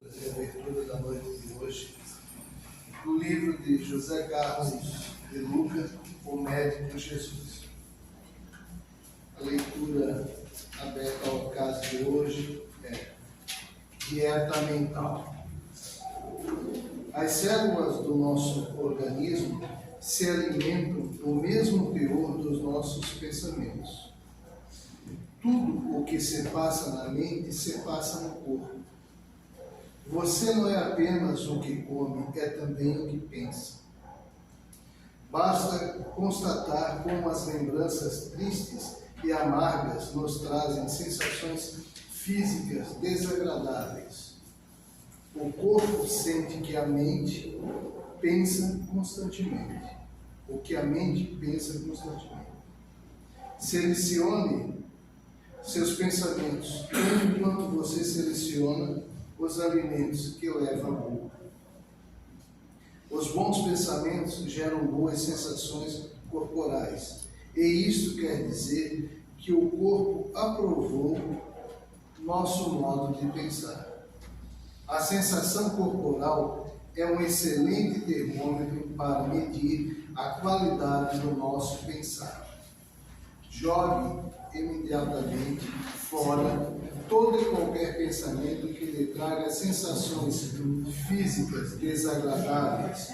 fazer a abertura da noite de hoje do livro de José Carlos de Luca, o Médico Jesus. A leitura aberta ao caso de hoje é dieta mental. As células do nosso organismo se alimentam do mesmo teor dos nossos pensamentos. Tudo o que se passa na mente se passa no corpo. Você não é apenas o que come, é também o que pensa. Basta constatar como as lembranças tristes e amargas nos trazem sensações físicas desagradáveis. O corpo sente que a mente pensa constantemente. O que a mente pensa constantemente. Selecione seus pensamentos, tanto quanto você seleciona os alimentos que leva à boca. Os bons pensamentos geram boas sensações corporais, e isto quer dizer que o corpo aprovou nosso modo de pensar. A sensação corporal é um excelente termômetro para medir a qualidade do nosso pensar. Jogue imediatamente fora todo e qualquer pensamento que lhe traga sensações físicas desagradáveis,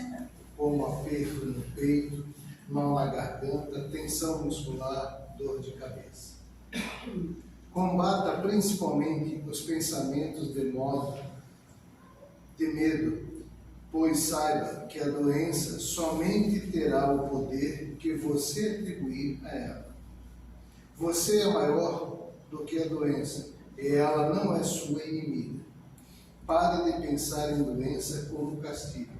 como aperto no peito, mal na garganta, tensão muscular, dor de cabeça. Combata principalmente os pensamentos de medo, pois saiba que a doença somente terá o poder que você atribuir a ela. Você é maior do que a doença, e ela não é sua inimiga. Pare de pensar em doença como castigo.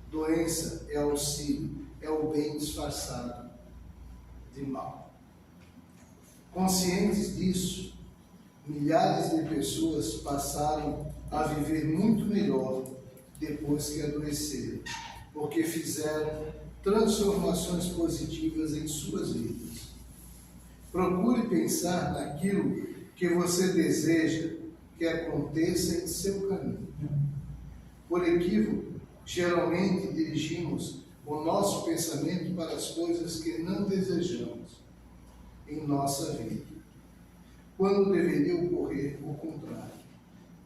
Doença é auxílio, é o bem disfarçado de mal. Conscientes disso, milhares de pessoas passaram a viver muito melhor depois que adoeceram, porque fizeram transformações positivas em suas vidas. Procure pensar naquilo que você deseja que aconteça em seu caminho. Por equívoco, geralmente dirigimos o nosso pensamento para as coisas que não desejamos em nossa vida, quando deveria ocorrer o contrário.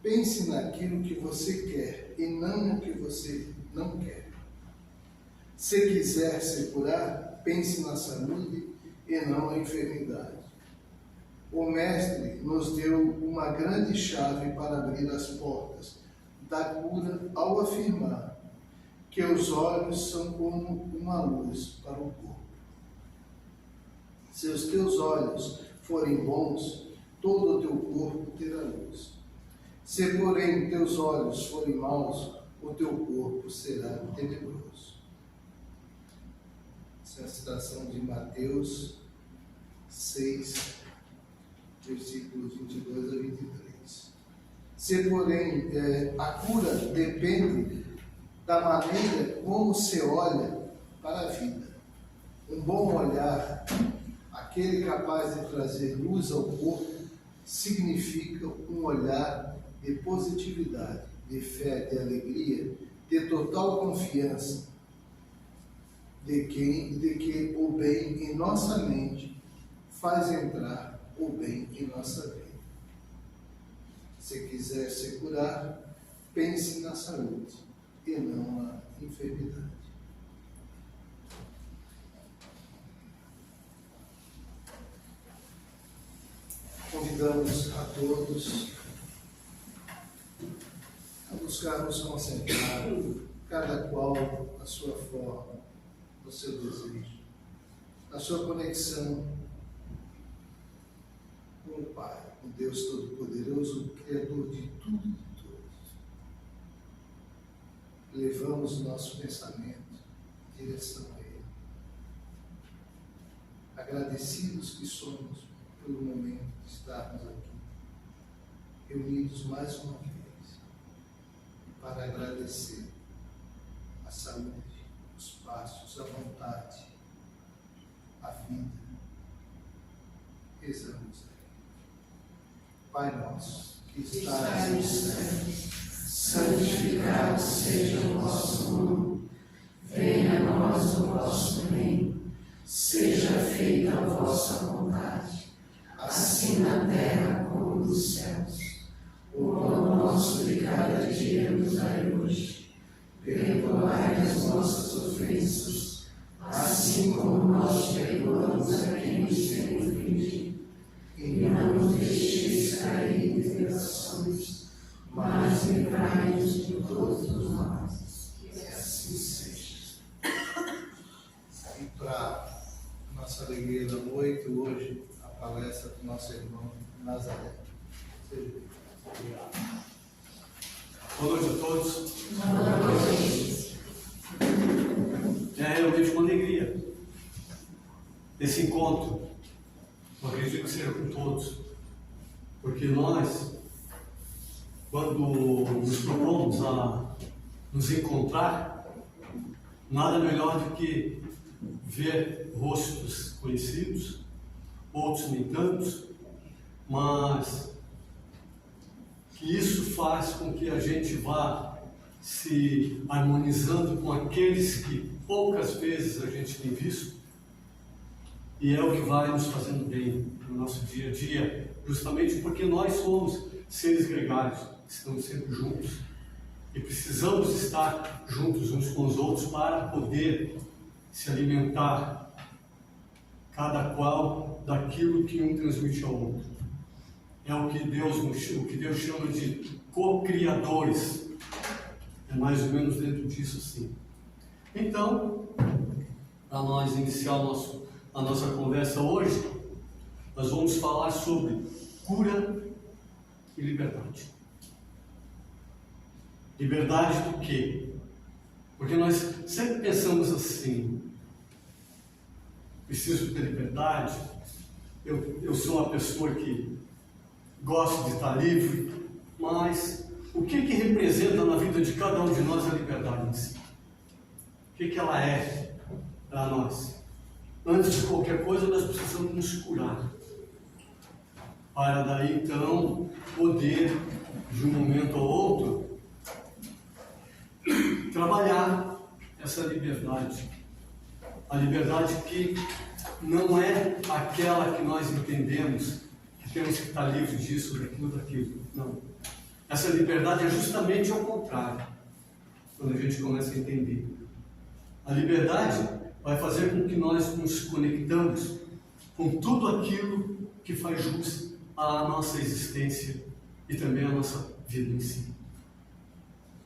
Pense naquilo que você quer e não no que você não quer. Se quiser se curar, pense na saúde e não na enfermidade. O Mestre nos deu uma grande chave para abrir as portas da cura ao afirmar que os olhos são como uma luz para o corpo. Se os teus olhos forem bons, todo o teu corpo terá luz. Se, porém, teus olhos forem maus, o teu corpo será tenebroso. Essa é a citação de Mateus 6, versículos 22 a 23. Se, porém, a cura depende da maneira como se olha para a vida. Um bom olhar, aquele capaz de trazer luz ao corpo, significa um olhar de positividade, de fé, de alegria, de total confiança de que o bem em nossa mente faz entrar o bem em nossa vida. Se quiser se curar, pense na saúde e não na enfermidade. Convidamos a todos a buscarmos concentrar, cada qual a sua forma, o seu desejo, a sua conexão com o Pai, o Deus Todo-Poderoso, o Criador de tudo e de todos. Levamos nosso pensamento em direção a Ele. Agradecidos que somos pelo momento de estarmos aqui, reunidos mais uma vez, para agradecer a saúde, os passos, a vontade, a vida. Rezamos a Ele. Pai nosso, que estás nos céus, santificado seja o vosso nome, venha a nós o vosso reino, seja feita a vossa vontade, assim na terra como nos céus. O pão nosso de cada dia nos dai hoje. Perdoai as nossas ofensas, assim como nós perdoamos a quem nos tem ofendido. E não nos deixeis cair em tentações, mas livrai-nos de todos os males. Que assim seja. E para nossa alegria da noite, hoje, a palestra do nosso irmão Nazaré. Obrigado. Boa noite a todos. Boa noite. É realmente uma alegria esse encontro. Eu acredito que seja com todos, porque nós, quando nos propomos a nos encontrar, nada melhor do que ver rostos conhecidos, outros nem tantos, mas que isso faz com que a gente vá se harmonizando com aqueles que poucas vezes a gente tem visto, e é o que vai nos fazendo bem no nosso dia a dia, justamente porque nós somos seres gregários, estamos sempre juntos e precisamos estar juntos uns com os outros para poder se alimentar, cada qual daquilo que um transmite ao outro. É o que Deus chama de co-criadores. É mais ou menos dentro disso, sim. Então, para nós iniciar a nossa conversa hoje, nós vamos falar sobre cura e liberdade. Liberdade do quê? Porque nós sempre pensamos assim: preciso ter liberdade, eu sou uma pessoa que gosto de estar livre, mas o que representa na vida de cada um de nós a liberdade em si? O que ela é para nós? Antes de qualquer coisa, nós precisamos nos curar, para daí então poder, de um momento ao outro, trabalhar essa liberdade. A liberdade que não é aquela que nós entendemos, que temos que estar livre disso, daquilo, daquilo. Não. Essa liberdade é justamente ao contrário, quando a gente começa a entender. A liberdade vai fazer com que nós nos conectamos com tudo aquilo que faz jus à nossa existência e também à nossa vida em si.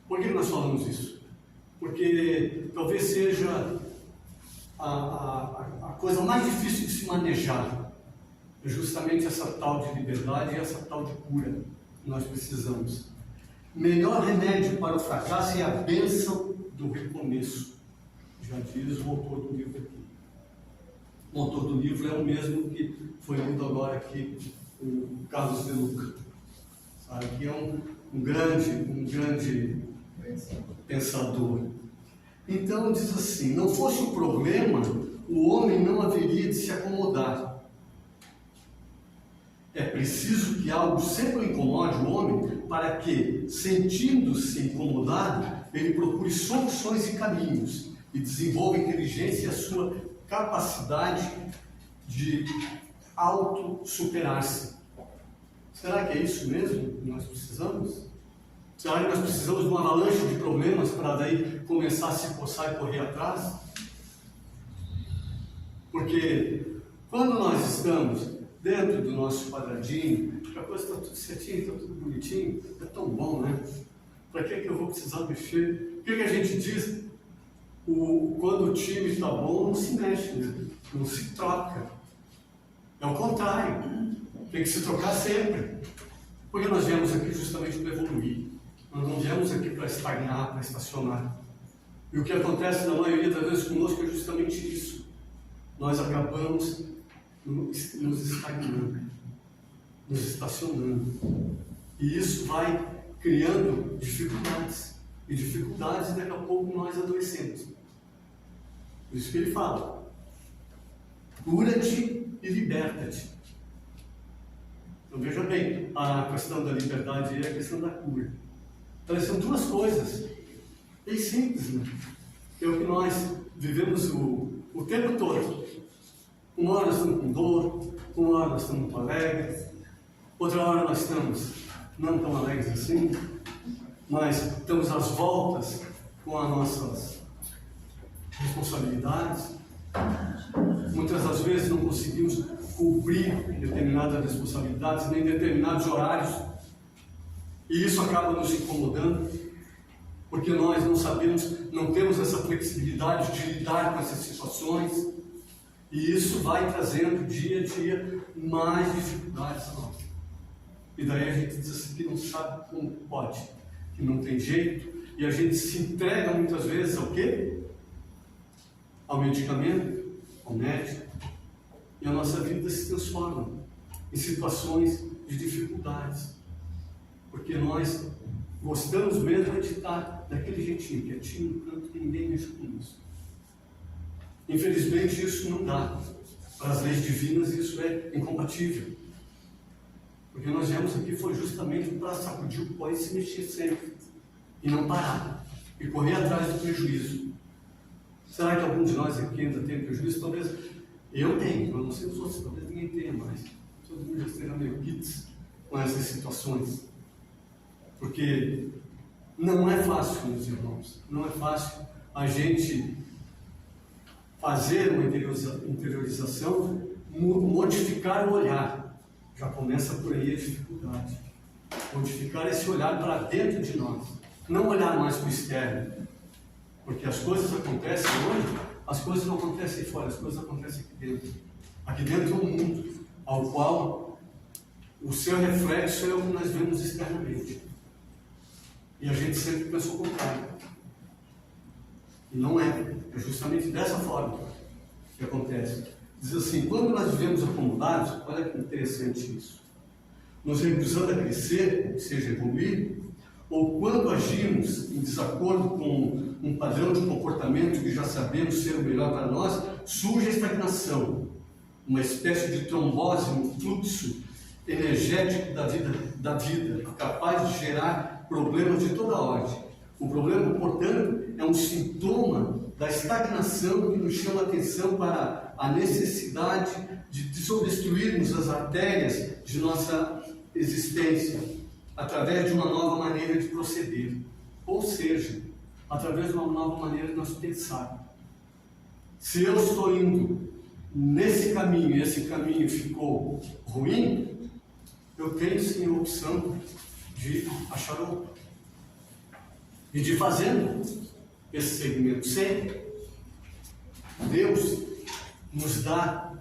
Por que nós falamos isso? Porque talvez seja a coisa mais difícil de se manejar, é justamente essa tal de liberdade e essa tal de cura que nós precisamos. Melhor remédio para o fracasso é a bênção do recomeço, já diz o autor do livro aqui. O autor do livro é o mesmo que foi lido agora aqui, o Carlos de Luca, sabe? Que é um grande pensador. Então diz assim: não fosse o problema, o homem não haveria de se acomodar. É preciso que algo sempre incomode o homem para que, sentindo-se incomodado, ele procure soluções e caminhos e desenvolva a inteligência e a sua capacidade de auto-superar-se. Será que é isso mesmo que nós precisamos? Será que nós precisamos de uma avalanche de problemas para daí começar a se coçar e correr atrás? Porque quando nós estamos dentro do nosso quadradinho, a coisa está tudo certinho, está tudo bonitinho, é tão bom, né? Para que eu vou precisar mexer? O que a gente diz? Quando o time está bom, não se mexe, né? Não se troca. É o contrário, tem que se trocar sempre. Porque nós viemos aqui justamente para evoluir. Nós não viemos aqui para estagnar, para estacionar. E o que acontece na maioria das vezes conosco é justamente isso. Nós acabamos nos estagnando, nos estacionando. E isso vai criando dificuldades. E dificuldades, daqui a pouco nós adoecemos. Por isso que ele fala: cura-te e liberta-te. Então veja bem, a questão da liberdade e a questão da cura. Então são duas coisas Bem simples, né? É o que nós vivemos o tempo todo. Uma hora nós estamos com dor, uma hora nós estamos muito alegres, outra hora nós estamos não tão alegres assim, mas estamos às voltas com as nossas responsabilidades. Muitas das vezes não conseguimos cumprir determinadas responsabilidades, nem determinados horários, e isso acaba nos incomodando, porque nós não sabemos, não temos essa flexibilidade de lidar com essas situações, e isso vai trazendo dia a dia mais dificuldades a nós. E daí a gente diz assim que não sabe como pode, que não tem jeito, e a gente se entrega muitas vezes ao quê? Ao medicamento, ao médico, e a nossa vida se transforma em situações de dificuldades, porque nós gostamos mesmo de estar daquele jeitinho, quietinho, no canto, que ninguém mexe com isso. Infelizmente isso não dá. Para as leis divinas isso é incompatível. Porque nós viemos aqui foi justamente para sacudir o pó e se mexer sempre. E não parar. E correr atrás do prejuízo. Será que algum de nós aqui ainda tem prejuízo? Talvez eu tenho, eu não sei os outros, talvez ninguém tenha mais. Todo mundo já esteja meio kits com essas situações. Porque não é fácil, meus irmãos, não é fácil a gente fazer uma interiorização, modificar o olhar. Já começa por aí a dificuldade. Modificar esse olhar para dentro de nós. Não olhar mais para o externo. Porque as coisas acontecem hoje, as coisas não acontecem fora, as coisas acontecem aqui dentro. Aqui dentro é um mundo ao qual o seu reflexo é o que nós vemos externamente. E a gente sempre pensou o contrário. E não é. É justamente dessa forma que acontece. Diz assim, quando nós vivemos acomodados, olha que interessante isso, nos recusando a crescer, ou seja, evoluir, ou quando agimos em desacordo com um padrão de comportamento que já sabemos ser o melhor para nós, surge a estagnação, uma espécie de trombose, um fluxo energético da vida, capaz de gerar problemas de toda ordem. O problema, portanto, é um sintoma da estagnação que nos chama a atenção para a necessidade de desobstruirmos as artérias de nossa existência através de uma nova maneira de proceder, ou seja, através de uma nova maneira de nós pensar. Se eu estou indo nesse caminho e esse caminho ficou ruim, eu tenho sim a opção de achar outro e de fazendo esse segmento sempre. Deus nos dá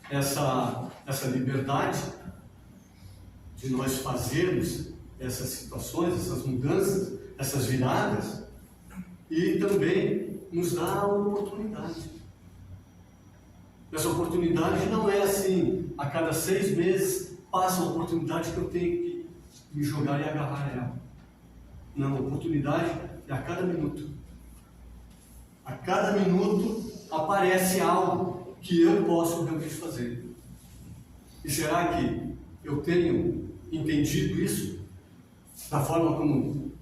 essa liberdade de nós fazermos essas situações, essas mudanças, essas viradas, e também nos dá a oportunidade. Essa oportunidade não é assim, a cada 6 meses passa uma oportunidade que eu tenho que me jogar e agarrar ela. Não, a oportunidade é a cada minuto. A cada minuto aparece algo que eu posso realmente fazer. E será que eu tenho entendido isso da forma como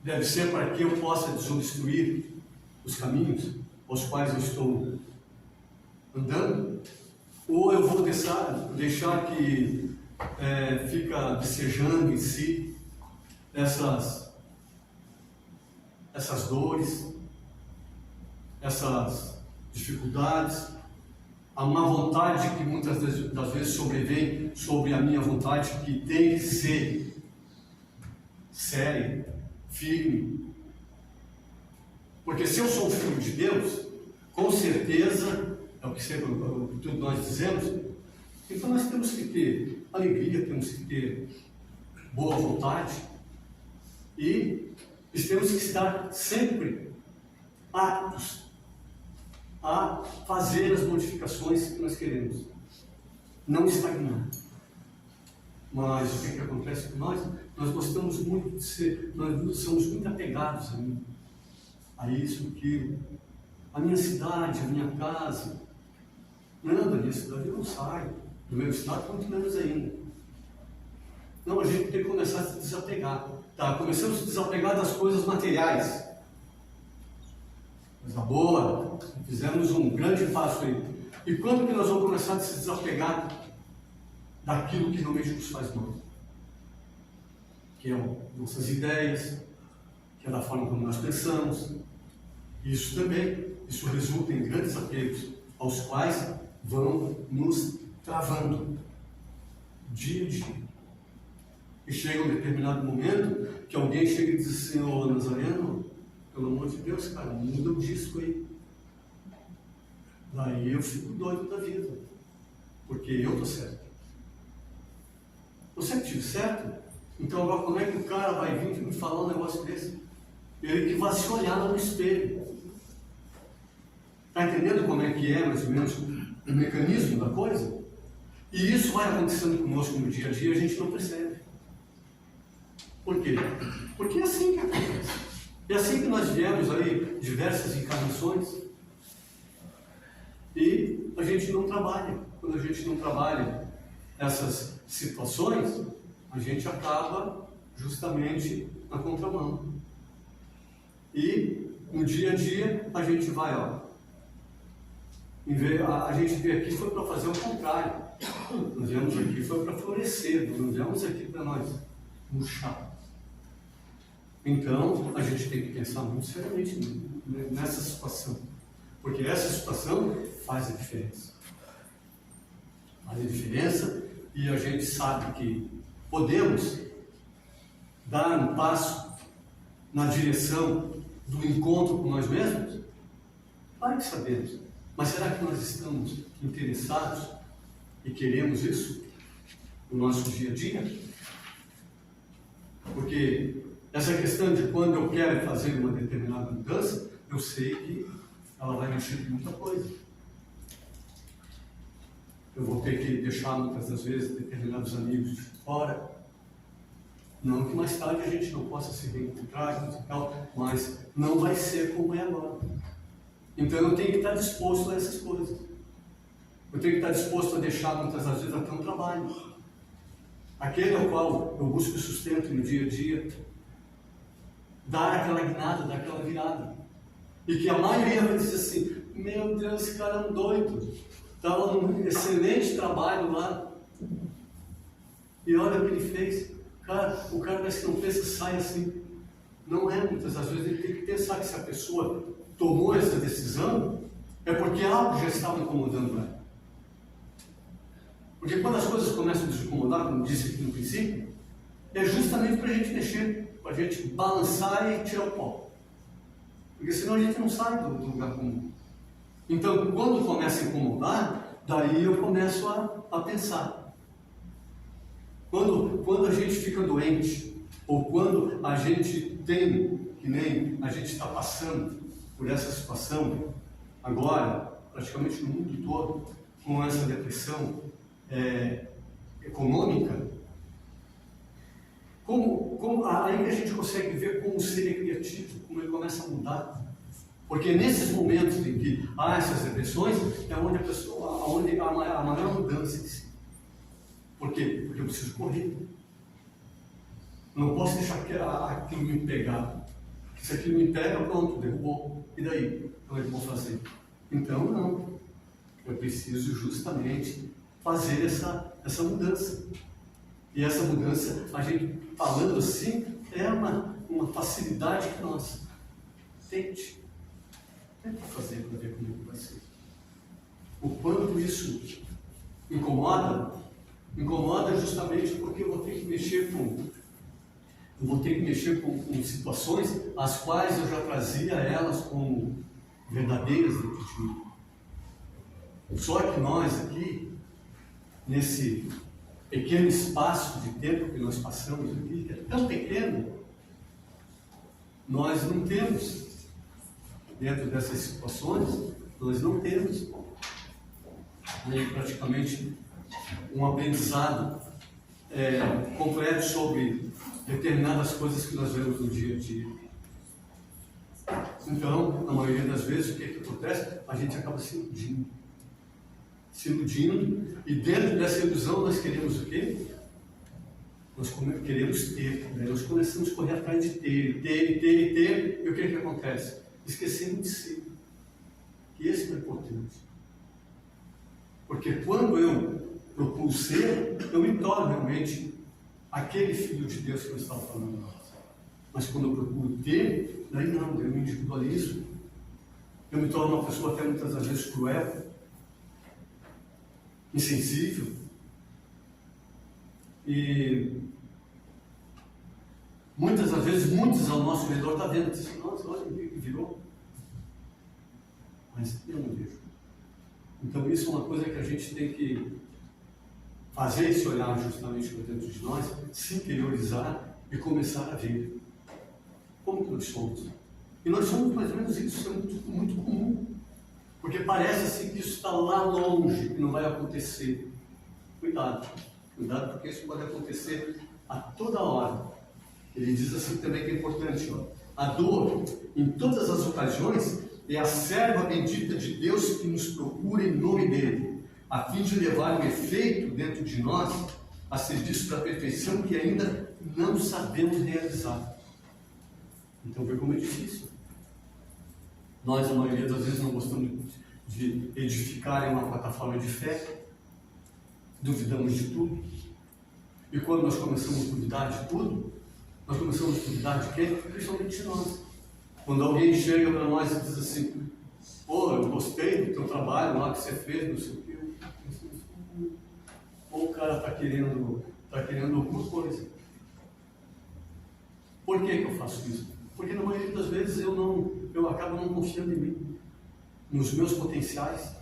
deve ser para que eu possa desobstruir os caminhos aos quais eu estou andando? Ou eu vou deixar que fica desejando em si essas dores, essas dificuldades, a má vontade que muitas das vezes sobrevém sobre a minha vontade, que tem que ser séria, firme. Porque se eu sou filho de Deus, com certeza, é o que sempre todos nós dizemos, então nós temos que ter alegria, temos que ter boa vontade e temos que estar sempre aptos a fazer as modificações que nós queremos, não estagnar. Mas o que acontece com nós? Nós gostamos muito de ser, nós somos muito apegados a isso, aquilo. A minha cidade, a minha casa. Não, da minha cidade eu não saio. Do meu estado, muito menos ainda. Não, a gente tem que começar a se desapegar. Tá, começamos a se desapegar das coisas materiais. coisa boa, fizemos um grande passo aí. E quando que nós vamos começar a se desapegar daquilo que realmente nos faz mal? Que é nossas ideias, que é da forma como nós pensamos. Isso também, isso resulta em grandes apegos, aos quais vão nos travando dia a dia. E chega um determinado momento que alguém chega e diz assim: ô Nazareno, pelo amor de Deus, cara, muda o disco aí. Daí eu fico doido da vida, porque eu estou certo. Eu sempre tive certo. Então agora como é que o cara vai vir me falar um negócio desse? Ele que vai se olhar no espelho. Está entendendo como é que é, mais ou menos, o mecanismo da coisa? E isso vai acontecendo conosco no dia a dia, a gente não percebe. Por quê? Porque é assim que acontece. É assim que nós viemos aí, diversas encarnações, e a gente não trabalha. Quando a gente não trabalha essas situações, a gente acaba justamente na contramão. E no dia a dia a gente vai, ó. A gente veio aqui foi para fazer o contrário. Nós viemos aqui foi para florescer, nós não viemos aqui para nós murchar. Então a gente tem que pensar muito seriamente nessa situação, porque essa situação faz a diferença. Faz a diferença, e a gente sabe que podemos dar um passo na direção do encontro com nós mesmos? Claro que sabemos. Mas será que nós estamos interessados e queremos isso no nosso dia a dia? Porque essa questão de quando eu quero fazer uma determinada mudança, eu sei que ela vai mexer com muita coisa. Eu vou ter que deixar muitas das vezes determinados amigos de fora. Não que mais tarde a gente não possa se reencontrar e tal, mas não vai ser como é agora. Então eu tenho que estar disposto a essas coisas. Eu tenho que estar disposto a deixar muitas das vezes até um trabalho. Aquele ao qual eu busco sustento no dia a dia, dar aquela guinada, dar aquela virada. E que a maioria vai dizer assim: meu Deus, esse cara é um doido. Estava num excelente trabalho lá. E olha o que ele fez. Cara, o cara parece que não pensa, sai assim. Não é, muitas das vezes ele tem que pensar que se a pessoa tomou essa decisão, é porque algo já estava incomodando ela. Porque quando as coisas começam a nos incomodar, como disse aqui no princípio, é justamente para a gente mexer, para a gente balançar e tirar o pó. Porque senão a gente não sai do lugar comum. Então, quando começa a incomodar, daí eu começo a pensar. Quando a gente fica doente, ou quando a gente tem, que nem a gente está passando por essa situação, agora, praticamente no mundo todo, com essa depressão econômica, aí que a gente consegue ver como o ser é criativo, como ele começa a mudar. Porque nesses momentos em que há essas depressões, é onde onde há a maior mudança em si. Por quê? Porque eu preciso correr. Não posso deixar aquilo me pegar. Se aquilo me pega, pronto, derrubou. E daí? Como é que eu vou fazer? Então, não. Eu preciso justamente fazer essa mudança. E essa mudança, a gente falando assim, é uma facilidade que nós tente fazer para ver como vai ser. O quanto isso incomoda justamente porque eu vou ter que mexer com situações as quais eu já trazia elas como verdadeiras dentro de mim. Só que nós aqui, nesse pequeno espaço de tempo que nós passamos aqui, que é tão pequeno, nós não temos, dentro dessas situações, nós não temos praticamente um aprendizado completo sobre determinadas coisas que nós vemos no dia a dia. Então, na maioria das vezes, o que acontece? A gente acaba se iludindo, e dentro dessa ilusão nós queremos o quê? Nós queremos ter, né? Nós começamos a correr atrás de ter, e o que acontece? esquecendo de si. E esse é o importante. Porque quando eu procuro ser, eu me torno realmente aquele filho de Deus que eu estava falando antes. Mas quando eu procuro ter, daí não, eu me individualizo. Eu me torno uma pessoa até muitas das vezes cruel, insensível. E muitas das vezes, muitos ao nosso redor estão vendo, dizem, nossa, olha o que virou. Mas eu não vejo. Então isso é uma coisa que a gente tem que fazer esse olhar justamente para dentro de nós, se interiorizar e começar a ver como que nós somos. E nós somos mais ou menos isso, isso é muito comum. Porque parece assim que isso está lá longe, que não vai acontecer. Cuidado, porque isso pode acontecer a toda hora. Ele diz assim também que é importante, ó, a dor, em todas as ocasiões, é a serva bendita de Deus que nos procura em nome dele, a fim de levar um efeito dentro de nós a serviço da perfeição que ainda não sabemos realizar. Então, vê como é difícil. Nós, a maioria das vezes, não gostamos de edificar em uma plataforma de fé, duvidamos de tudo. E quando nós começamos a duvidar de tudo, nós começamos a duvidar de quem? Principalmente de nós. Quando alguém chega para nós e diz assim, pô, eu gostei do teu trabalho lá que você fez, não sei o quê. Ou o cara está querendo alguma coisa. Por que eu faço isso? Porque na maioria das vezes eu acabo não confiando em mim, nos meus potenciais,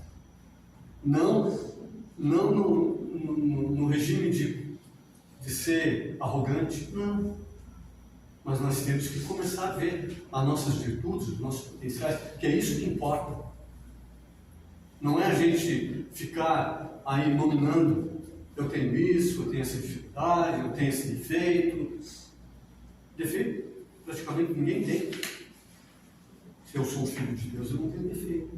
não no regime de ser arrogante, não. Mas nós temos que começar a ver as nossas virtudes, os nossos potenciais, que é isso que importa. Não é a gente ficar aí nominando, eu tenho isso, eu tenho essa dificuldade, eu tenho esse defeito. Defeito praticamente ninguém tem. Se eu sou filho de Deus, eu não tenho defeito.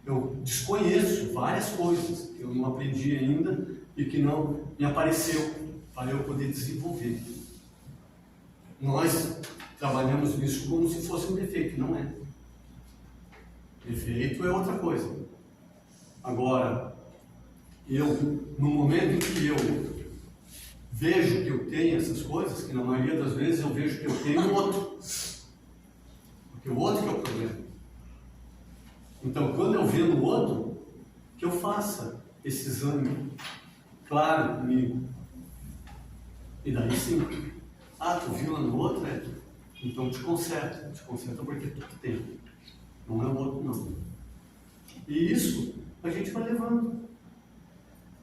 Eu desconheço várias coisas que eu não aprendi ainda e que não me apareceu para eu poder desenvolver. Nós trabalhamos nisso como se fosse um defeito, não é. Defeito é outra coisa. Agora, no momento em que eu vejo que eu tenho essas coisas, que na maioria das vezes eu vejo que eu tenho o outro. Porque o outro que é o problema. Então, quando eu vejo no outro, que eu faça esse exame claro comigo. E daí sim, tu viu no outro, então te conserta porque tu que tem, não é o outro não. E isso a gente vai levando.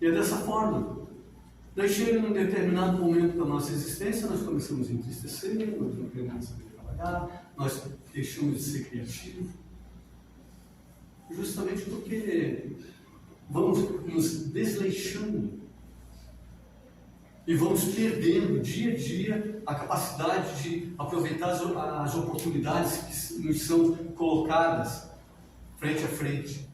E é dessa forma. Daí chega num determinado momento da nossa existência, nós começamos a entristecer, nós não queremos saber trabalhar, nós deixamos de ser criativos. Justamente porque vamos nos desleixando e vamos perdendo dia a dia a capacidade de aproveitar as oportunidades que nos são colocadas frente a frente.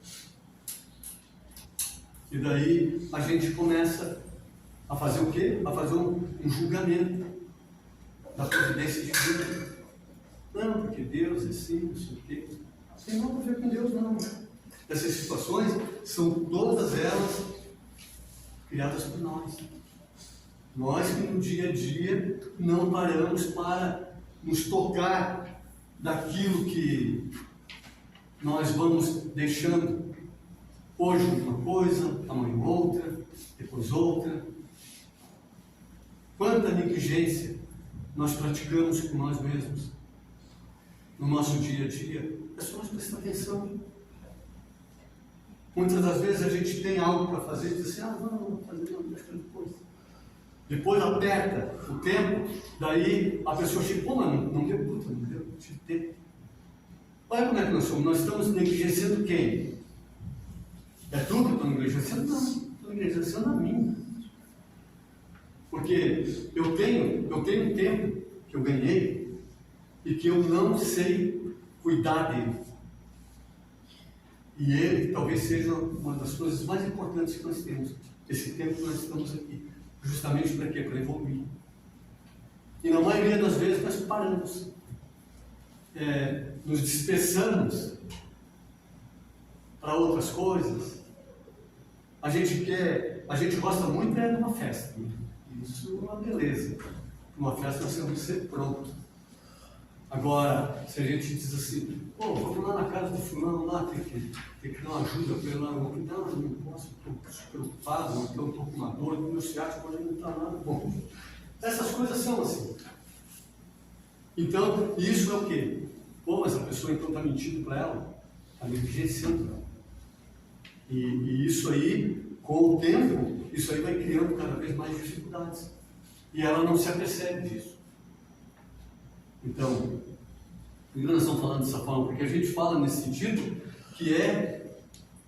E daí a gente começa a fazer o quê? A fazer um julgamento da providência de Deus. Não, porque Deus é assim, não sei o quê. Tem nada a ver com Deus, não. Essas situações são todas elas criadas por nós. Nós que no dia a dia não paramos para nos tocar daquilo que nós vamos deixando hoje uma coisa, amanhã outra, depois outra. Quanta negligência nós praticamos com nós mesmos no nosso dia a dia. É só nós prestar atenção. Muitas das vezes a gente tem algo para fazer e diz assim, não vou fazer, não, deixa depois. Depois aperta o tempo, daí a pessoa chega, pô, mas não deu puta, não deu tempo. Olha como é que nós somos, nós estamos negligenciando quem? É tu que eu estou negligenciando? Não, estou negligenciando a mim. Porque eu tenho um tempo que eu ganhei e que eu não sei cuidar dele. E ele talvez seja uma das coisas mais importantes que nós temos. Esse tempo que nós estamos aqui. Justamente para quê? Para evoluir. E na maioria das vezes nós paramos. nos dispersamos para outras coisas. A gente gosta muito de uma festa. Isso é uma beleza. Uma festa nós temos que ser pronto. Agora, se a gente diz assim, pô, vamos lá na casa do fulano lá, tem que dar uma ajuda para ele lá. Não, eu não posso, estou preocupado, então estou com uma dor, o meu ciático não está nada bom. Essas coisas são assim. Então, isso é o quê? Pô, mas a pessoa então está mentindo para ela, está negligenciando ela. E isso aí, com o tempo, isso aí vai criando cada vez mais dificuldades. E ela não se apercebe disso. Então, por que nós estamos falando dessa forma? Porque a gente fala nesse sentido que é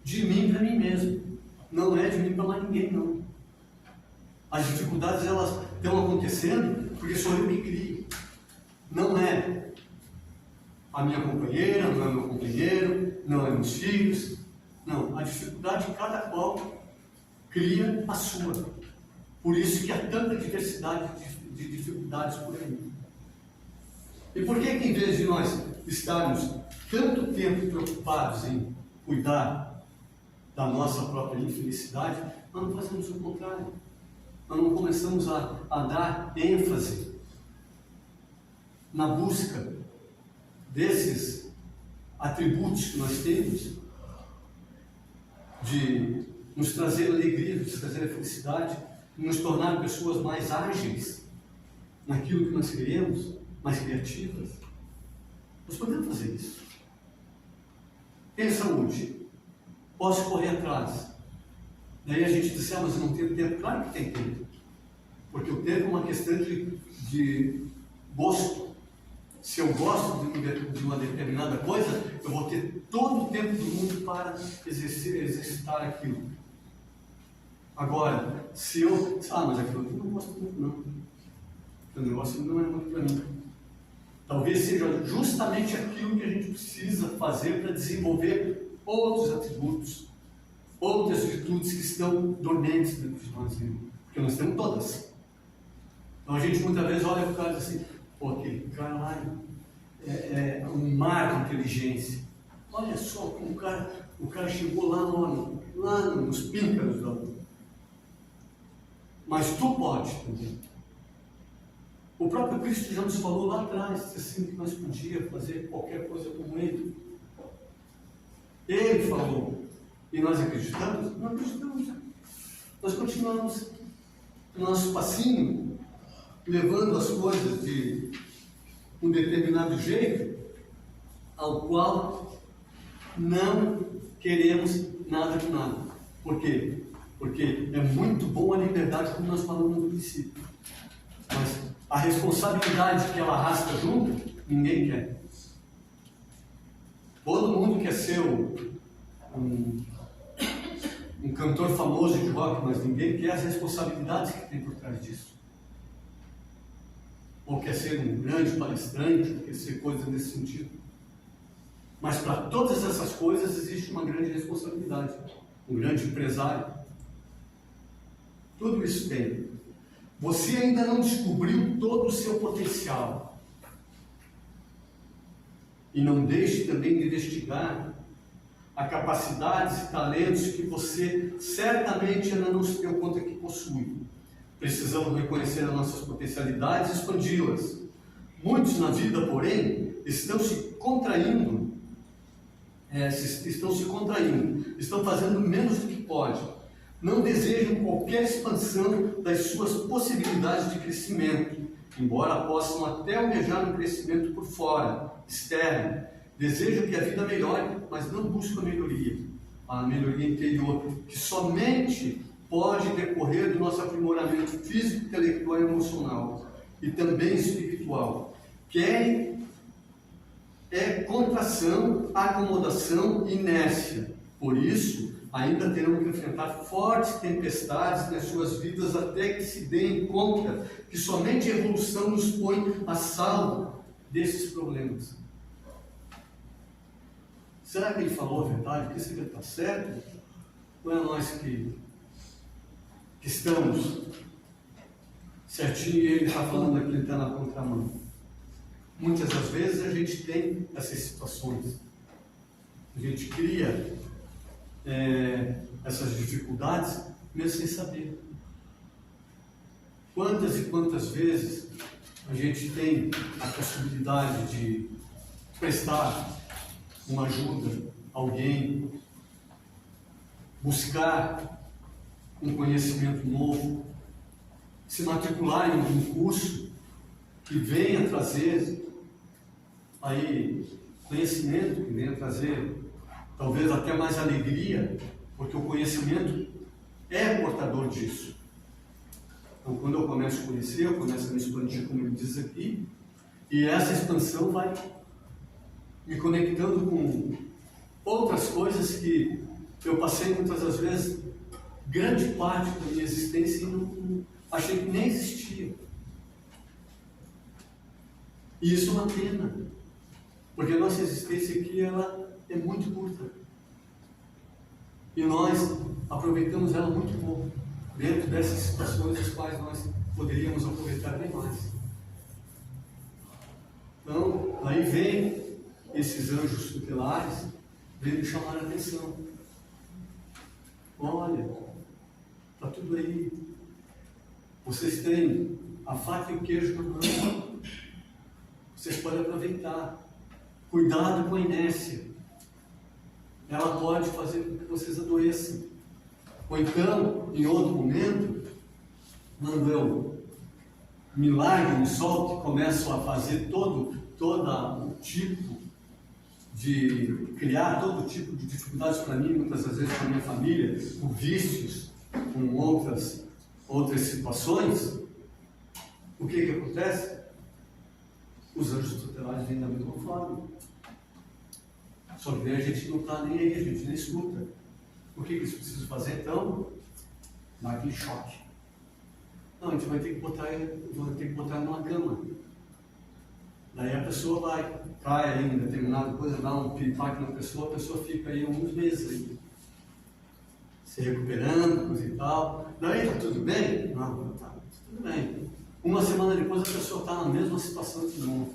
de mim para mim mesmo. Não é de mim para mais ninguém, não. As dificuldades, elas estão acontecendo porque sou eu que crio. Não é a minha companheira, não é meu companheiro, não é meus filhos. Não, a dificuldade cada qual cria a sua. Por isso que há tanta diversidade de dificuldades por aí. E por que em vez de nós estarmos tanto tempo preocupados em cuidar da nossa própria infelicidade, nós não fazemos o contrário? Nós não começamos a dar ênfase na busca desses atributos que nós temos, de nos trazer alegria, de nos trazer felicidade, de nos tornar pessoas mais ágeis naquilo que nós queremos, mais criativas. Nós podemos fazer isso. Tem saúde, posso correr atrás. Daí a gente diz, mas eu não tenho tempo. Claro que tem tempo, porque o tempo é uma questão de gosto. Se eu gosto de uma determinada coisa, eu vou ter todo o tempo do mundo para exercitar aquilo. Agora, se eu... mas aquilo eu não gosto muito, não. O negócio não é muito para mim. Talvez seja justamente aquilo que a gente precisa fazer para desenvolver outros atributos, outras virtudes que estão dormentes dentro de nós, porque nós temos todas. Então a gente muitas vezes olha para o cara e diz assim, pô, aquele cara lá é um mar de inteligência. Olha só como o cara chegou lá nos píncaros da lua. Mas tu pode também. O próprio Cristo já nos falou lá atrás, assim, que nós podíamos fazer qualquer coisa como Ele. Ele falou. E nós acreditamos? Não acreditamos. Nós continuamos no nosso passinho, levando as coisas de um determinado jeito, ao qual não queremos nada de nada. Por quê? Porque é muito bom a liberdade, como nós falamos no princípio. Mas a responsabilidade que ela arrasta junto, ninguém quer. Todo mundo quer ser um cantor famoso de rock, mas ninguém quer as responsabilidades que tem por trás disso. Ou quer ser um grande palestrante, ou quer ser coisa nesse sentido. Mas para todas essas coisas existe uma grande responsabilidade. Um grande empresário. Tudo isso tem. Você ainda não descobriu todo o seu potencial. E não deixe também de investigar a capacidades e talentos que você certamente ainda não se deu conta que possui. Precisamos reconhecer as nossas potencialidades e expandi-las. Muitos na vida, porém, estão se contraindo, estão fazendo menos do que pode. Não desejam qualquer expansão das suas possibilidades de crescimento, embora possam até almejar um crescimento por fora, externo. Desejam que a vida melhore, mas não buscam a melhoria interior, que somente pode decorrer do nosso aprimoramento físico, intelectual e emocional, e também espiritual. Querem contração, acomodação e inércia. Por isso, ainda terão que enfrentar fortes tempestades nas suas vidas até que se deem conta que somente a evolução nos põe a salvo desses problemas. Será que ele falou a verdade? Que isso está certo? Ou é nós que estamos certinho e ele está falando aqui, ele está na contramão? muitas das vezes a gente tem essas situações. A gente cria essas dificuldades mesmo sem saber. Quantas e quantas vezes a gente tem a possibilidade de prestar uma ajuda a alguém, buscar um conhecimento novo, se matricular em um curso que venha trazer aí conhecimento, que venha trazer talvez até mais alegria, porque o conhecimento é portador disso. Então, quando eu começo a conhecer, eu começo a me expandir, como ele diz aqui, e essa expansão vai me conectando com outras coisas que eu passei muitas das vezes grande parte da minha existência e não achei que nem existia. E isso é uma pena, porque a nossa existência aqui ela é muito curta. E nós aproveitamos ela muito pouco, dentro dessas situações as quais nós poderíamos aproveitar bem mais. Então, aí vem esses anjos tutelares, vem me chamar a atenção. Olha, está tudo aí. Vocês têm a faca e o queijo na mão. Vocês podem aproveitar. Cuidado com a inércia. Ela pode fazer com que vocês adoeçam. Ou então, em outro momento, quando eu me largo, me solto e começo a fazer todo o tipo de criar todo tipo de dificuldades para mim, muitas das vezes para a minha família, com vícios, com outras situações, o que acontece? Os anjos tutelares vêm da mesma forma. Só que a gente não está nem aí, a gente nem escuta. O que eles precisam fazer então? Vai ter choque. Não, a gente vai ter que botar numa cama. Daí a pessoa cai aí em determinada coisa, dá um piripaque na pessoa, a pessoa fica aí uns meses aí, se recuperando, coisa e tal. Daí está tudo bem? Não, está tudo bem. Uma semana depois a pessoa está na mesma situação de novo.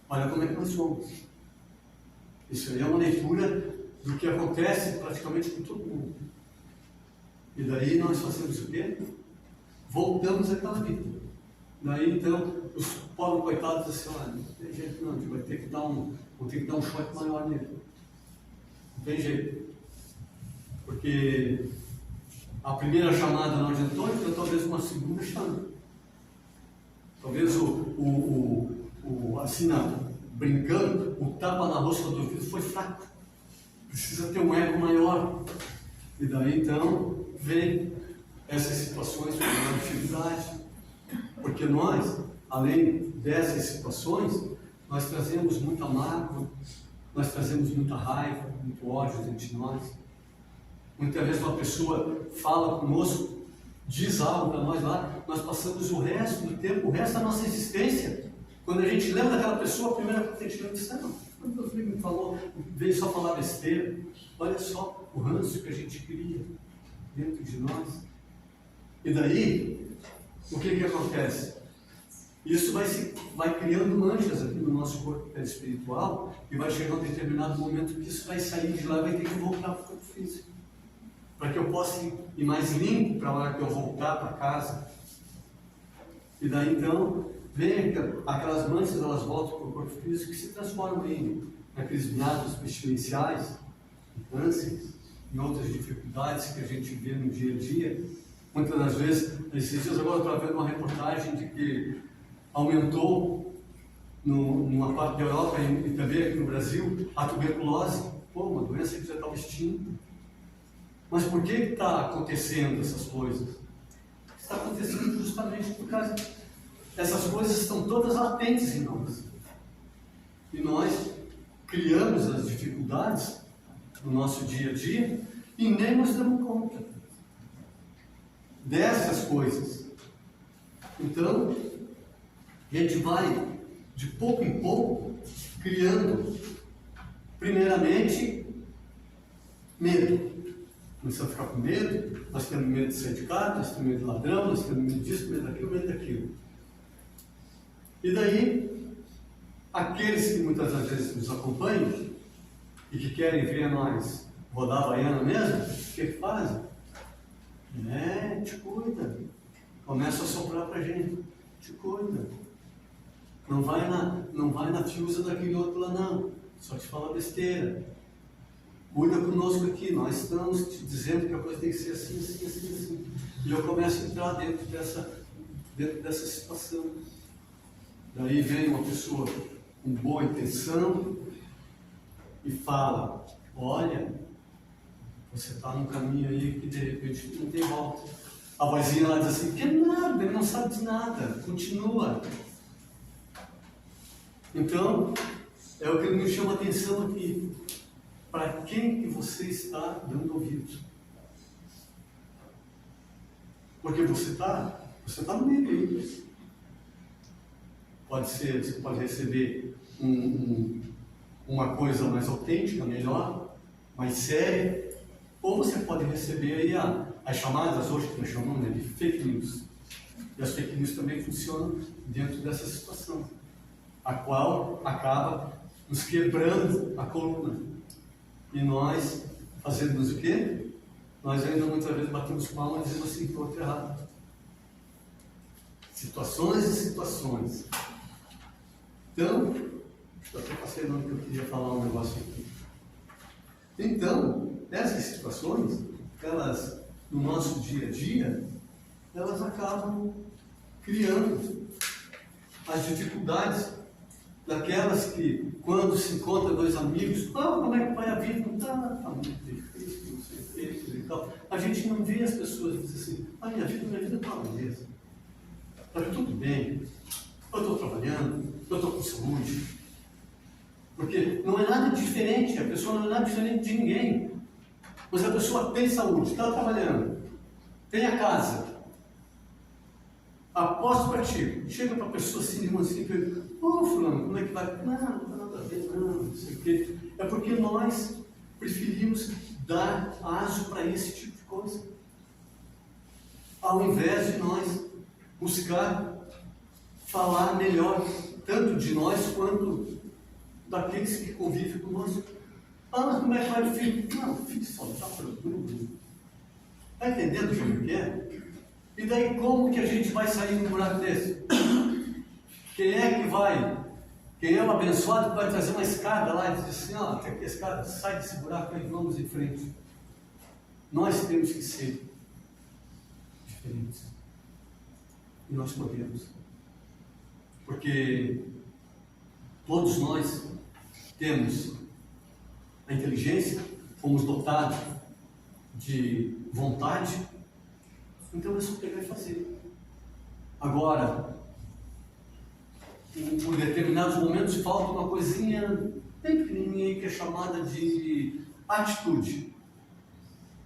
Olha como é que nós somos. Isso aí é uma leitura do que acontece praticamente com todo mundo. E daí nós fazemos o quê? Voltamos àquela vida. Daí então, os pobres coitados assim, olha, não tem jeito não, a gente vai ter que dar um choque maior nele. Não tem jeito. Porque a primeira chamada não adiantou, então talvez uma segunda chama. Talvez assim, brincando, o tapa na rosca do ouvido foi fraco. Precisa ter um ego maior. E daí então vem essas situações com maior dificuldade. Porque nós, além dessas situações, nós trazemos muita mágoa, nós trazemos muita raiva, muito ódio dentro de nós. Muitas vezes uma pessoa fala conosco, diz algo para nós lá, nós passamos o resto do tempo, o resto da nossa existência. Quando a gente lembra daquela pessoa, a primeira coisa que a gente lembra é não, quando meu filho me falou, veio só falar besteira. Olha só o ranço que a gente cria dentro de nós. E daí, o que acontece? Isso vai criando manchas aqui no nosso corpo espiritual e vai chegar um determinado momento que isso vai sair de lá e vai ter que voltar para o corpo físico. Para que eu possa ir mais limpo para a hora que eu voltar para casa. E daí então, vem aquelas manchas, elas voltam para o corpo físico e se transformam naqueles nados pestilenciais, cânceres e outras dificuldades que a gente vê no dia a dia. Muitas das vezes, esses dias agora eu estava vendo uma reportagem de que aumentou numa parte da Europa e também aqui no Brasil a tuberculose. Pô, uma doença que já estava extinta. Mas por que está acontecendo essas coisas? Está acontecendo justamente por causa essas coisas estão todas latentes em nós. E nós criamos as dificuldades no nosso dia a dia e nem nos damos conta dessas coisas. Então, a gente vai, de pouco em pouco, criando, primeiramente, medo. Começamos a ficar com medo, nós temos medo de sair de casa, nós temos medo de ladrão, nós temos medo disso, medo daquilo, medo daquilo. E daí, aqueles que muitas das vezes nos acompanham e que querem ver nós rodar a Havaiana mesmo, o que fazem? Te cuida. Começa a soprar para a gente. Te cuida. Não vai na fiusa daquele outro lá não. Só te fala besteira. Cuida conosco aqui. Nós estamos te dizendo que a coisa tem que ser assim, assim, assim, assim. E eu começo a entrar dentro dessa situação. Daí vem uma pessoa com boa intenção e fala, olha, você está num caminho aí que de repente não tem volta. A vozinha lá diz assim, que nada, ele não sabe de nada, continua. Então, é o que me chama a atenção aqui. Para quem que você está dando ouvido? Porque você está no meio aí. Pode ser, você pode receber uma coisa mais autêntica, melhor, mais séria, ou você pode receber aí as chamadas, hoje que nós chamamos de fake news. E as fake news também funcionam dentro dessa situação, a qual acaba nos quebrando a coluna. E nós fazemos o quê? Nós ainda muitas vezes batemos palmas e dizemos assim, estou errado. Situações e situações. Então, eu até passei o nome que eu queria falar um negócio aqui. Então, essas situações, elas, no nosso dia a dia, elas acabam criando as dificuldades daquelas que, quando se encontram dois amigos, como é que vai a vida? Não está muito difícil, não sei o que e tal. A gente não vê as pessoas dizendo assim, minha vida está uma beleza. Está tudo bem, eu estou trabalhando, eu estou com saúde. Porque não é nada diferente, a pessoa não é nada diferente de ninguém. Mas a pessoa tem saúde, está trabalhando, tem a casa. Aposto para ti, chega para a pessoa assim, e pergunta, fulano, como é que vai? Não está nada a ver, não sei o quê. É porque nós preferimos dar aso para esse tipo de coisa. Ao invés de nós buscar falar melhor, tanto de nós quanto daqueles que convivem conosco. Mas como é que vai o filho? Não, o filho só está para tudo. Está entendendo o que é? E daí como que a gente vai sair num buraco desse? Quem é que vai? Quem é o abençoado que vai trazer uma escada lá e dizer assim, tem aqui a escada, sai desse buraco aí, vamos em frente. Nós temos que ser diferentes. E nós podemos. Porque todos nós temos a inteligência, fomos dotados de vontade, então é só pegar e fazer. Agora, por determinados momentos falta uma coisinha bem pequenininha que é chamada de atitude.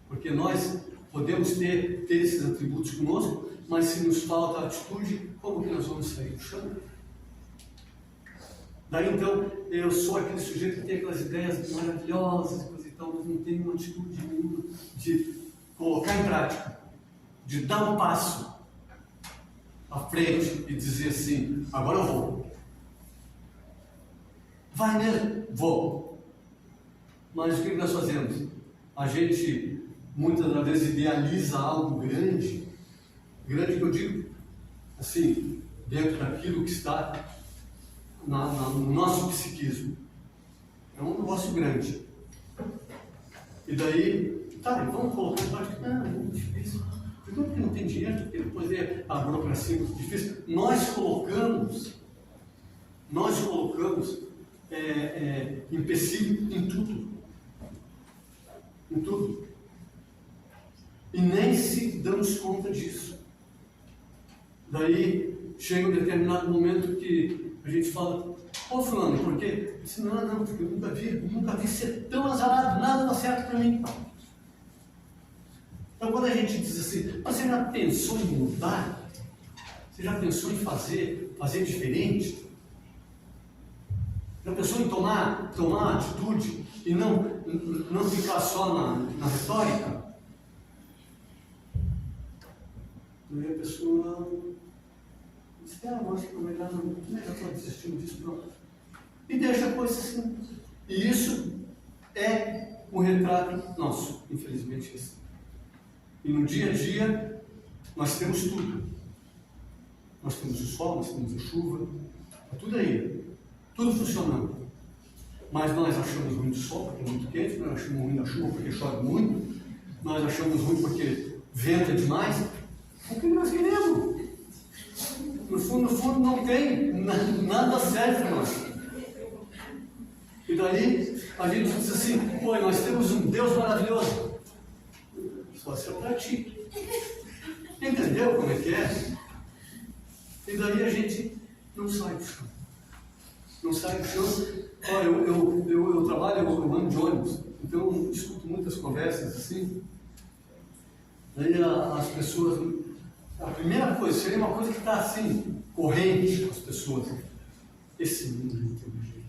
Porque nós podemos ter esses atributos conosco, mas se nos falta atitude, como que nós vamos sair do chão? Daí então, eu sou aquele sujeito que tem aquelas ideias maravilhosas, coisa e tal, mas não tenho uma atitude nenhuma de colocar em prática, de dar um passo à frente e dizer assim, agora eu vou. Vai mesmo? Vou. Mas o que nós fazemos? A gente, muitas das vezes, idealiza algo grande que eu digo, assim, dentro daquilo que está no nosso psiquismo. É um negócio grande. E daí, vamos colocar em prática. Não, é muito difícil. Porque não tem dinheiro, porque depois é a burocracia muito difícil. Nós colocamos empecilho em tudo. Em tudo. E nem se damos conta disso. Daí chega um determinado momento que a gente fala, fulano, por quê? Eu disse, não, porque eu nunca vi ser tão azarado, nada dá certo para mim. Então quando a gente diz assim, você já pensou em mudar? Você já pensou em fazer diferente? Já pensou em tomar atitude e não ficar só na retórica? E a pessoa diz, eu acho que é melhor estou desistindo disso, não. coisa assim. E isso é um retrato nosso, infelizmente. Assim. E no dia a dia, nós temos tudo. Nós temos o sol, nós temos a chuva, é tudo aí, tudo funcionando. Mas nós achamos ruim do sol porque é muito quente, nós achamos ruim da chuva porque chove muito, nós achamos ruim porque venta demais. O que nós queremos? No fundo, não tem, nada serve para nós. E daí a gente diz assim, pô, nós temos um Deus maravilhoso. Só se é para ti. Entendeu como é que é? E daí a gente não sai do chão. Não sai do chão. Olha, eu trabalho, eu ando de ônibus, então eu escuto muitas conversas assim. Daí as pessoas, a primeira coisa, seria uma coisa que está assim, corrente com as pessoas. Esse mundo não tem jeito.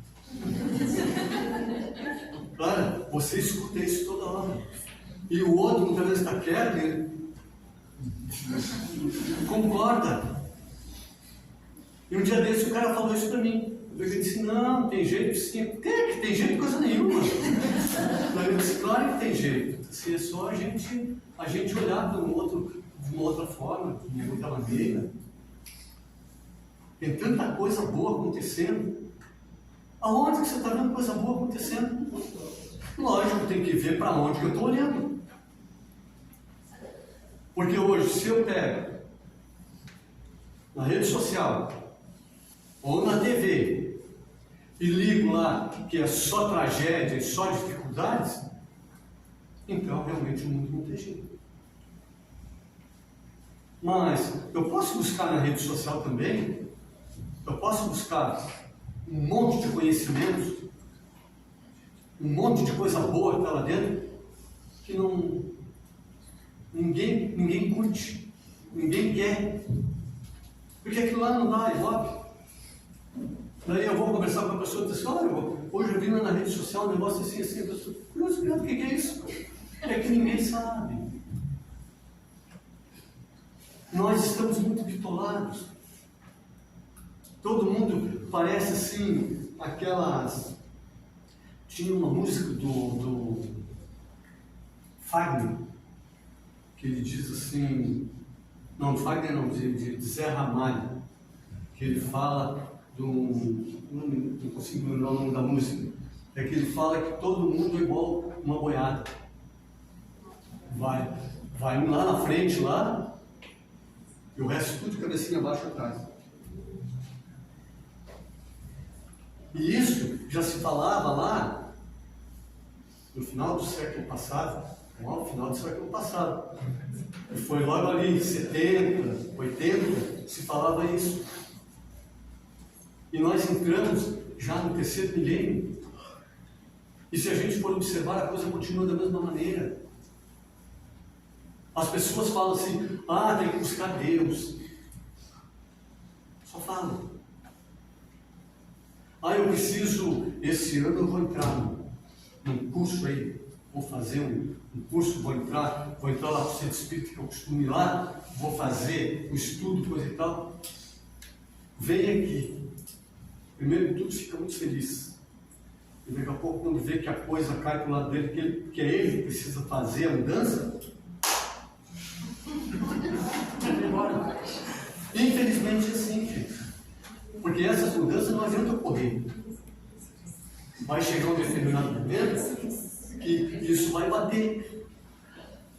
Claro, você escuta isso toda hora. E o outro muitas vezes está quieto e concorda. E um dia desse o cara falou isso para mim. Eu disse, não, tem jeito sim. Que tem jeito coisa nenhuma. Daí eu disse, claro que tem jeito. Assim, é só a gente olhar para um outro de uma outra forma, de outra maneira. Tem tanta coisa boa acontecendo. Aonde que você está vendo coisa boa acontecendo? Lógico, tem que ver para onde que eu estou olhando. Porque hoje, se eu pego na rede social ou na TV e ligo lá que é só tragédia e só dificuldades, então realmente o mundo não tem jeito. Mas eu posso buscar na rede social também, eu posso buscar um monte de conhecimentos, um monte de coisa boa que está lá dentro, que ninguém curte, ninguém quer, porque aquilo lá não dá ibope. Daí eu vou conversar com a pessoa e dizer assim, olha, hoje eu vi lá na rede social um negócio assim, a pessoa, curiosidade, o que é isso? É que ninguém sabe. Nós estamos muito bitolados. Todo mundo parece assim, aquelas... Tinha uma música do Fagner, que ele diz assim... Não, Fagner não, de Zé Ramalho, que ele fala não consigo lembrar o nome da música, é que ele fala que todo mundo é igual uma boiada. Vai lá na frente, lá, e o resto tudo de cabecinha abaixo atrás. E isso já se falava lá no final do século passado, no final do século passado. E foi logo ali em 70, 80, se falava isso. E nós entramos já no terceiro milênio. E se a gente for observar, a coisa continua da mesma maneira. As pessoas falam assim, tem que buscar Deus. Só falam. Eu preciso, esse ano eu vou entrar num curso aí, vou fazer um curso, vou entrar lá para o centro espírita que eu costumo ir lá, vou fazer o estudo, coisa e tal. Vem aqui. Primeiro de tudo, fica muito feliz. E daqui a pouco, quando vê que a coisa cai para o lado dele, que é ele que precisa fazer a mudança, vai embora. Infelizmente é assim, gente. Porque essas mudanças não adianta correr. Vai chegar um determinado momento que isso vai bater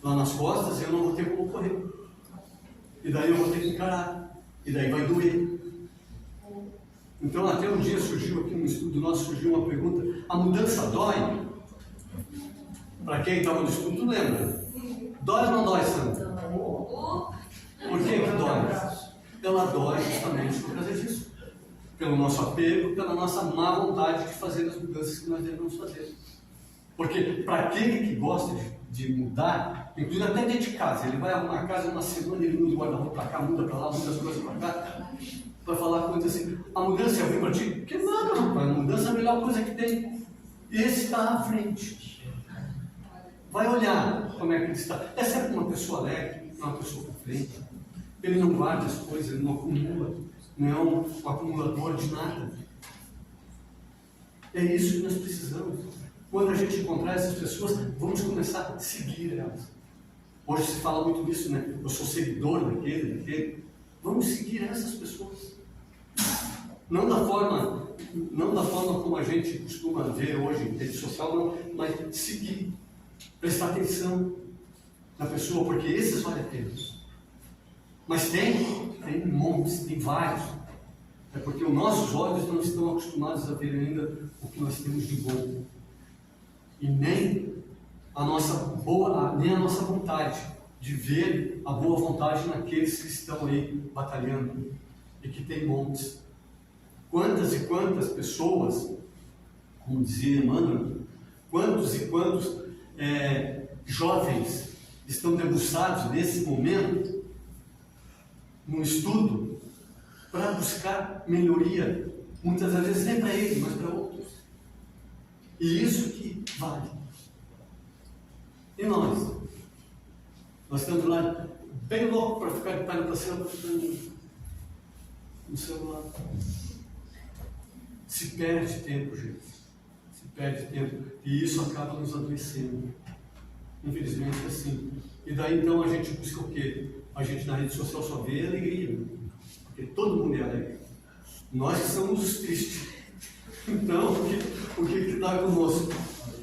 lá nas costas e eu não vou ter como correr. E daí eu vou ter que encarar. E daí vai doer. Então, até um dia surgiu aqui no estudo nosso, surgiu uma pergunta, a mudança dói? Para quem estava no estudo, tu lembra? Dói ou não dói, Sandra? Por que dói? Ela dói justamente por causa disso. Pelo nosso apego, pela nossa má vontade de fazer as mudanças que nós devemos fazer. Porque para aquele que gosta de mudar, inclusive até dentro de casa, ele vai arrumar a casa uma semana, ele muda o guarda-roupa para cá, muda para lá, muda as coisas para cá, vai falar coisas assim, a mudança é ruim para ti? Que nada, rapaz, a mudança é a melhor coisa que tem. Esse está à frente. Vai olhar como é que ele está. É sempre uma pessoa alegre, uma pessoa para frente. Ele não guarda as coisas, ele não acumula, não é um acumulador de nada. É isso que nós precisamos. Quando a gente encontrar essas pessoas, vamos começar a seguir elas. Hoje se fala muito disso, né? Eu sou seguidor daquele. Vamos seguir essas pessoas. Não da forma como a gente costuma ver hoje em rede social, não, mas seguir. Prestar atenção na pessoa, porque esses valem a pena. Mas tem montes, tem vários. É porque os nossos olhos não estão acostumados a ver ainda o que nós temos de bom. E nem a nossa vontade de ver a boa vontade naqueles que estão aí batalhando e que tem montes. Quantas e quantas pessoas, como dizia Emmanuel, quantos e quantos jovens estão debruçados nesse momento no estudo para buscar melhoria, muitas das vezes nem para ele, mas para outros. E isso que vale. E nós? Nós estamos lá bem loucos para ficar de página para cima, no celular. Se perde tempo, gente. Se perde tempo. E isso acaba nos adoecendo. Infelizmente é assim. E daí então a gente busca o quê? A gente na rede social só vê alegria. Porque todo mundo é alegre. Nós que somos os tristes. Então, o que está conosco?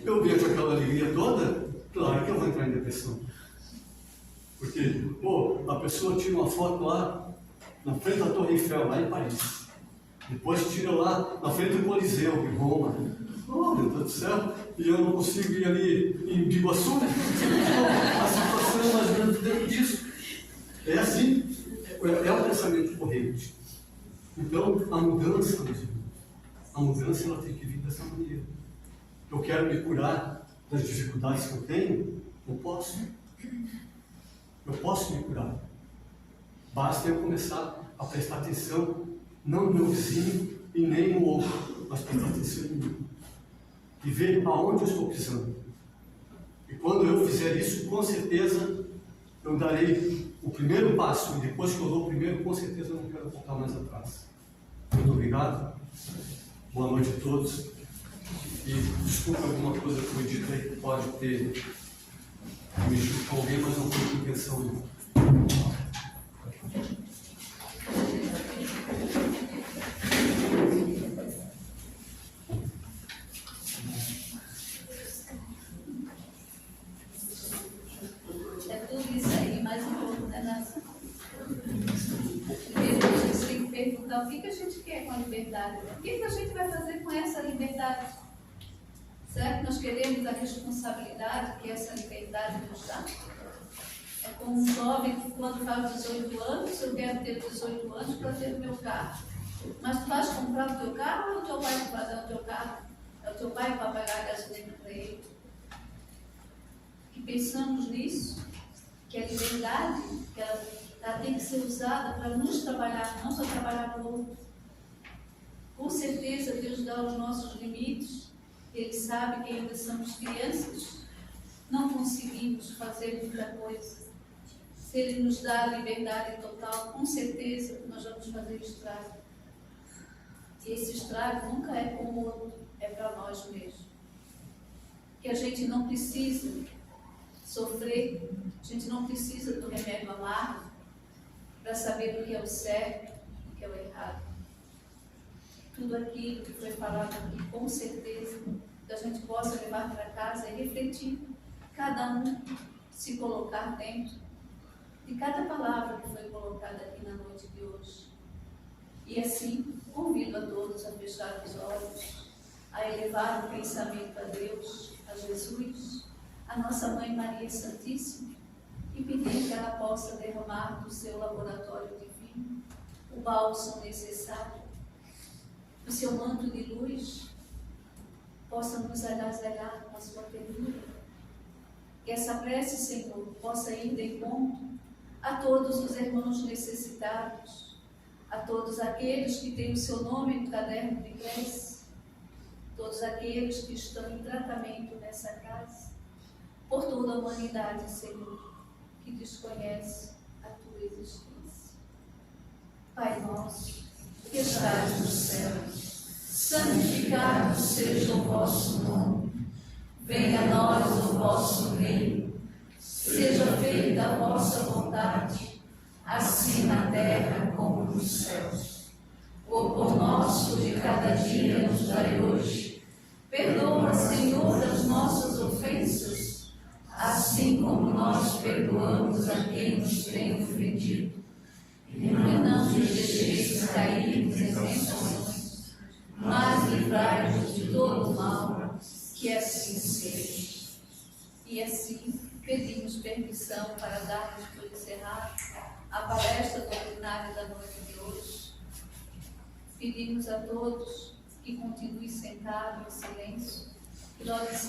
Eu vejo aquela alegria toda, claro que eu vou entrar em depressão. Porque, a pessoa tira uma foto lá na frente da Torre Eiffel, lá em Paris. Depois tira lá na frente do Coliseu, em Roma. Oh, meu Deus do céu, e eu não consigo ir ali em Biguaçu. A situação é mais ou menos dentro disso. É assim, é o pensamento corrente. Então, a mudança, ela tem que vir dessa maneira. Eu quero me curar das dificuldades que eu tenho? Eu posso. Eu posso me curar. Basta eu começar a prestar atenção, não no meu vizinho e nem no outro, mas prestar atenção em mim. E ver aonde eu estou pisando. E quando eu fizer isso, com certeza, eu darei o primeiro passo. E depois que eu dou o primeiro, com certeza eu não quero voltar mais atrás. Muito obrigado. Boa noite a todos. E desculpa alguma coisa que eu dito aí que pode ter mexido com alguém, mas não foi com intenção nenhuma. É tudo isso aí, mais um pouco, né, Nasa? Primeiro a gente tem que perguntar o que a gente quer com a liberdade. O que a gente vai fazer com essa liberdade? Será que nós queremos a responsabilidade que essa liberdade nos dá? É como um jovem que quando faz 18 anos, eu quero ter 18 anos para ter o meu carro. Mas tu vais comprar o teu carro ou o teu pai vai dar o teu carro? É o teu pai que vai pagar a gasolina para ele? Que pensamos nisso, que a liberdade, que ela tem que ser usada para nos trabalhar, não só trabalhar para o outro. Com certeza Deus dá os nossos limites. Ele sabe que ainda somos crianças, não conseguimos fazer muita coisa. Se Ele nos dá a liberdade total, com certeza nós vamos fazer estrago. E esse estrago nunca é com o outro, é para nós mesmos. Que a gente não precisa sofrer, a gente não precisa do remédio amargo para saber o que é o certo e o que é o errado. Tudo aquilo que foi falado aqui, com certeza, que a gente possa levar para casa e refletir, cada um se colocar dentro de cada palavra que foi colocada aqui na noite de hoje. E assim, convido a todos a fechar os olhos, a elevar o pensamento a Deus, a Jesus, a nossa Mãe Maria Santíssima, e pedir que ela possa derramar do seu laboratório divino o bálsamo necessário, o seu manto de luz possa nos agasalhar com a sua ternura. Que essa prece, Senhor, possa ir de encontro a todos os irmãos necessitados, a todos aqueles que têm o seu nome no caderno de prece, todos aqueles que estão em tratamento nessa casa, por toda a humanidade, Senhor, que desconhece a tua existência. Pai nosso, que estás nos céus, santificado seja o vosso nome. Venha a nós o vosso reino. Seja feita a vossa vontade, assim na terra como nos céus. O pão nosso de cada dia nos dai hoje. Perdoa, Senhor, as nossas ofensas, assim como nós perdoamos a quem nos tem ofendido. E não nos deixeis cair em tentações, mas livrai-nos de todo mal, que assim seja. E assim pedimos permissão para darmos por encerrada a palestra doutrinária da noite de hoje. Pedimos a todos que continuem sentados em silêncio, que nós